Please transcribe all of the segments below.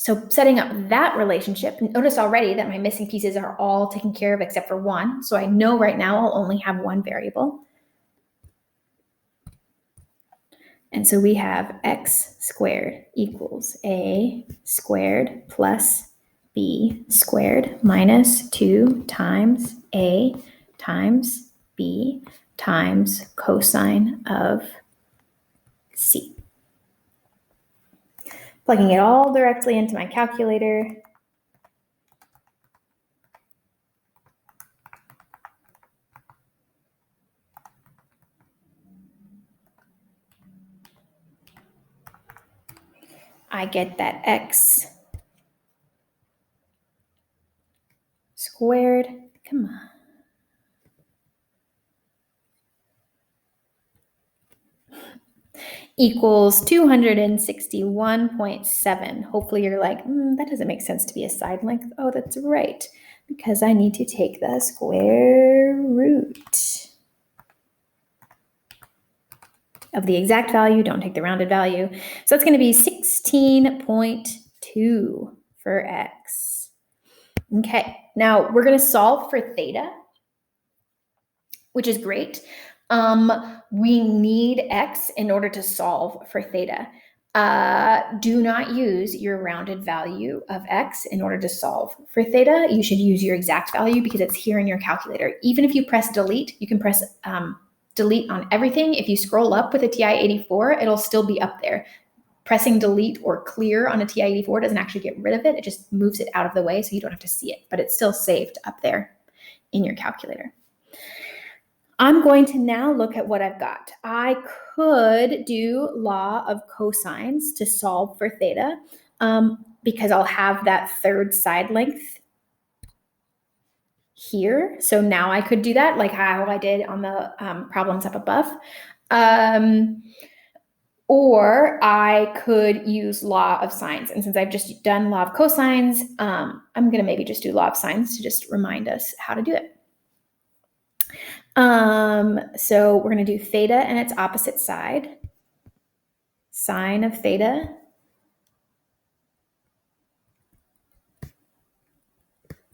So setting up that relationship, notice already that my missing pieces are all taken care of except for one. So I know right now I'll only have one variable. And so we have x squared equals a squared plus b squared minus 2 times a times b times cosine of c. Plugging it all directly into my calculator. I get that x squared, come on, equals 261.7. Hopefully you're like, that doesn't make sense to be a side length. Oh, that's right, because I need to take the square root of the exact value. Don't take the rounded value. So it's going to be 16.2 for x. Okay, now we're going to solve for theta, which is great. We need x in order to solve for theta. Do not use your rounded value of x in order to solve for theta. You should use your exact value because it's here in your calculator. Even if you press delete, you can press delete on everything. If you scroll up with a TI-84, it'll still be up there. Pressing delete or clear on a TI-84 doesn't actually get rid of it. It just moves it out of the way so you don't have to see it, but it's still saved up there in your calculator. I'm going to now look at what I've got. I could do law of cosines to solve for theta because I'll have that third side length here. So now I could do that like how I did on the problems up above. Or I could use law of sines. And since I've just done law of cosines, I'm going to maybe just do law of sines to just remind us how to do it. So we're going to do theta and its opposite side. Sine of theta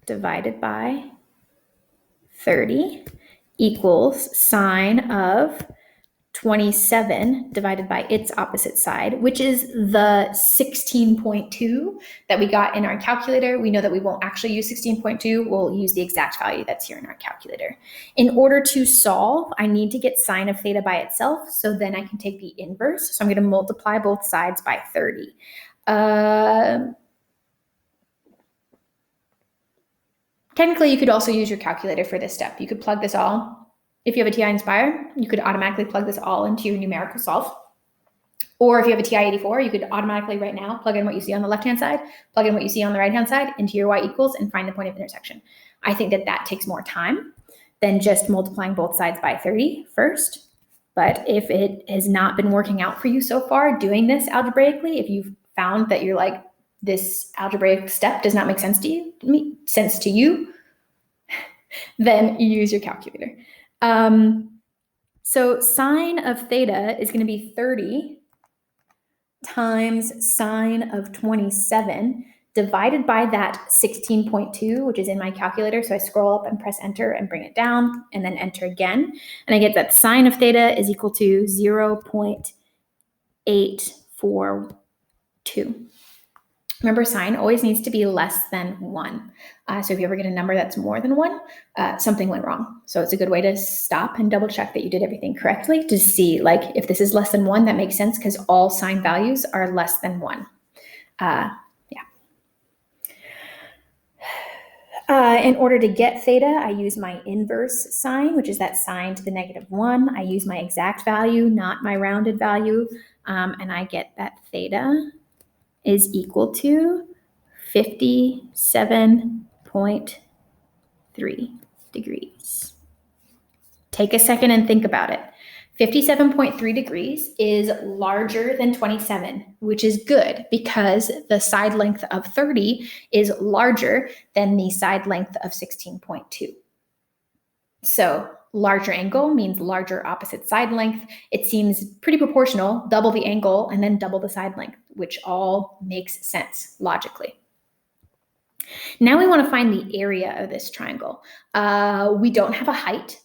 divided by 30 equals sine of 27 divided by its opposite side, which is the 16.2 that we got in our calculator. We know that we won't actually use 16.2. We'll use the exact value that's here in our calculator. In order to solve, I need to get sine of theta by itself, so then I can take the inverse. So I'm going to multiply both sides by 30. Technically, you could also use your calculator for this step. You could plug this all. If you have a TI Inspire, you could automatically plug this all into your numerical solve. Or if you have a TI-84, you could automatically right now plug in what you see on the left-hand side, plug in what you see on the right-hand side into your y equals and find the point of intersection. I think that that takes more time than just multiplying both sides by 30 first. But if it has not been working out for you so far doing this algebraically, if you've found that you're like, this algebraic step does not make sense to you, then you use your calculator. So sine of theta is going to be 30 times sine of 27 divided by that 16.2, which is in my calculator. So I scroll up and press enter and bring it down and then enter again. And I get that sine of theta is equal to 0.842. Remember, sine always needs to be less than 1. So if you ever get a number that's more than 1, something went wrong. So it's a good way to stop and double check that you did everything correctly to see, like, if this is less than 1, that makes sense because all sine values are less than 1. In order to get theta, I use my inverse sine, which is that sine to the -1. I use my exact value, not my rounded value, and I get that theta is equal to 57.3 degrees. Take a second and think about it. 57.3 degrees is larger than 27, which is good because the side length of 30 is larger than the side length of 16.2. So larger angle means larger opposite side length. It seems pretty proportional, double the angle and then double the side length, which all makes sense logically. Now we want to find the area of this triangle. We don't have a height.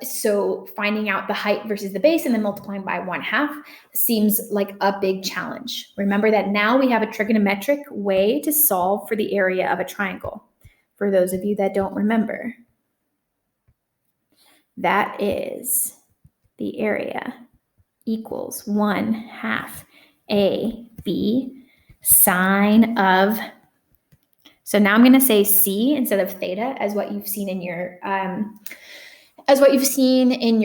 So finding out the height versus the base and then multiplying by 1/2 seems like a big challenge. Remember that now we have a trigonometric way to solve for the area of a triangle. For those of you that don't remember, that is the area equals 1/2 AB sine of, so now I'm going to say C instead of theta as what you've seen in your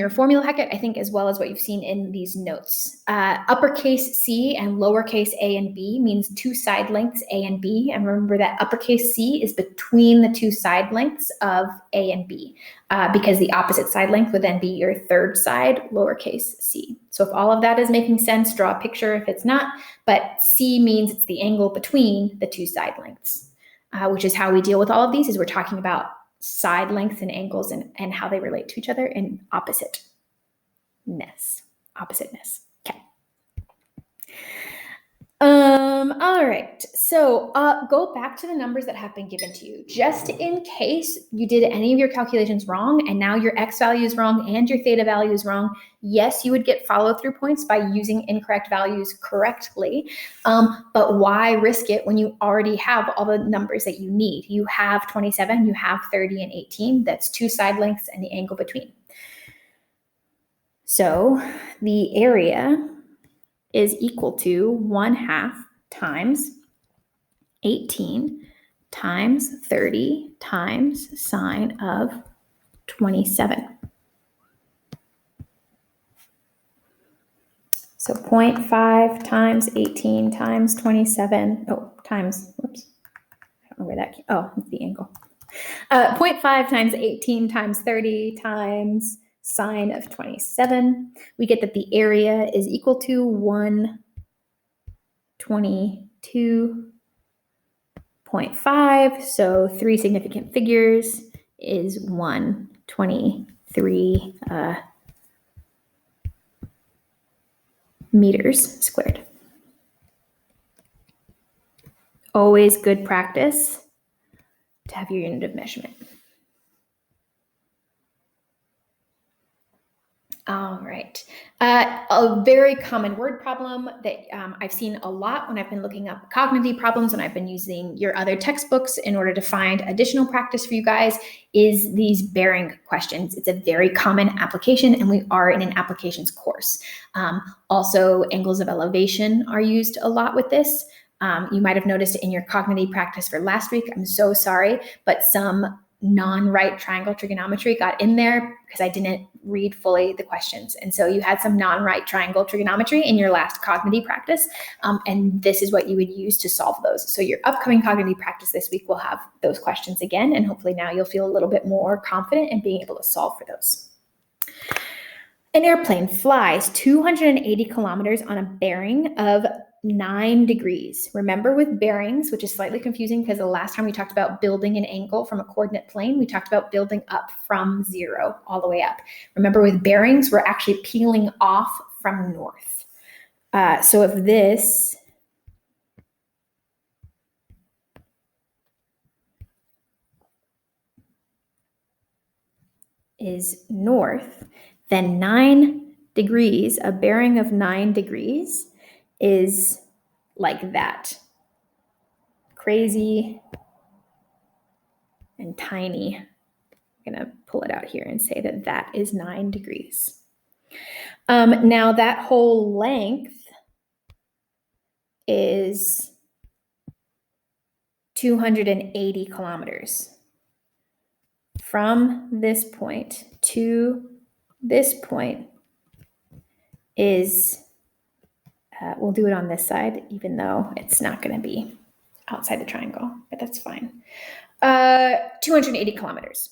formula packet, I think, as well as what you've seen in these notes. Uppercase C and lowercase a and b means two side lengths A and B. And remember that uppercase C is between the two side lengths of A and B, because the opposite side length would then be your third side, lowercase c. So if all of that is making sense, draw a picture if it's not. But C means it's the angle between the two side lengths, which is how we deal with all of these, is we're talking about side lengths and angles and how they relate to each other in oppositeness. Okay. All right. So go back to the numbers that have been given to you, just in case you did any of your calculations wrong and now your x value is wrong and your theta value is wrong. Yes, you would get follow-through points by using incorrect values correctly, but why risk it when you already have all the numbers that you need? You have 27, you have 30 and 18. That's two side lengths and the angle between. So the area is equal to 1/2 times 18 times 30 times sine of 27. So 0.5 times 18 times 27, times, whoops, I don't know where that came, it's the angle. 0.5 times 18 times 30 times sine of 27. We get that the area is equal to 122.5. So three significant figures is 123 meters squared. Always good practice to have your unit of measurement. All right. A very common word problem that I've seen a lot when I've been looking up cognitive problems, and I've been using your other textbooks in order to find additional practice for you guys, is these bearing questions. It's a very common application, and we are in an applications course. Also, angles of elevation are used a lot with this. You might have noticed in your cognitive practice for last week, I'm so sorry, but some non-right triangle trigonometry got in there because I didn't read fully the questions. And so you had some non-right triangle trigonometry in your last cognitive practice. And this is what you would use to solve those. So your upcoming cognitive practice this week will have those questions again. And hopefully now you'll feel a little bit more confident in being able to solve for those. An airplane flies 280 kilometers on a bearing of 9 degrees. Remember, with bearings, which is slightly confusing because the last time we talked about building an angle from a coordinate plane, we talked about building up from 0 all the way up. Remember, with bearings, we're actually peeling off from north. So if this is north, then 9 degrees, a bearing of 9 degrees is like that. Crazy and tiny. I'm going to pull it out here and say that that is 9 degrees. Now that whole length is 280 kilometers. From this point to this point is, we'll do it on this side, even though it's not going to be outside the triangle, but that's fine. 280 kilometers.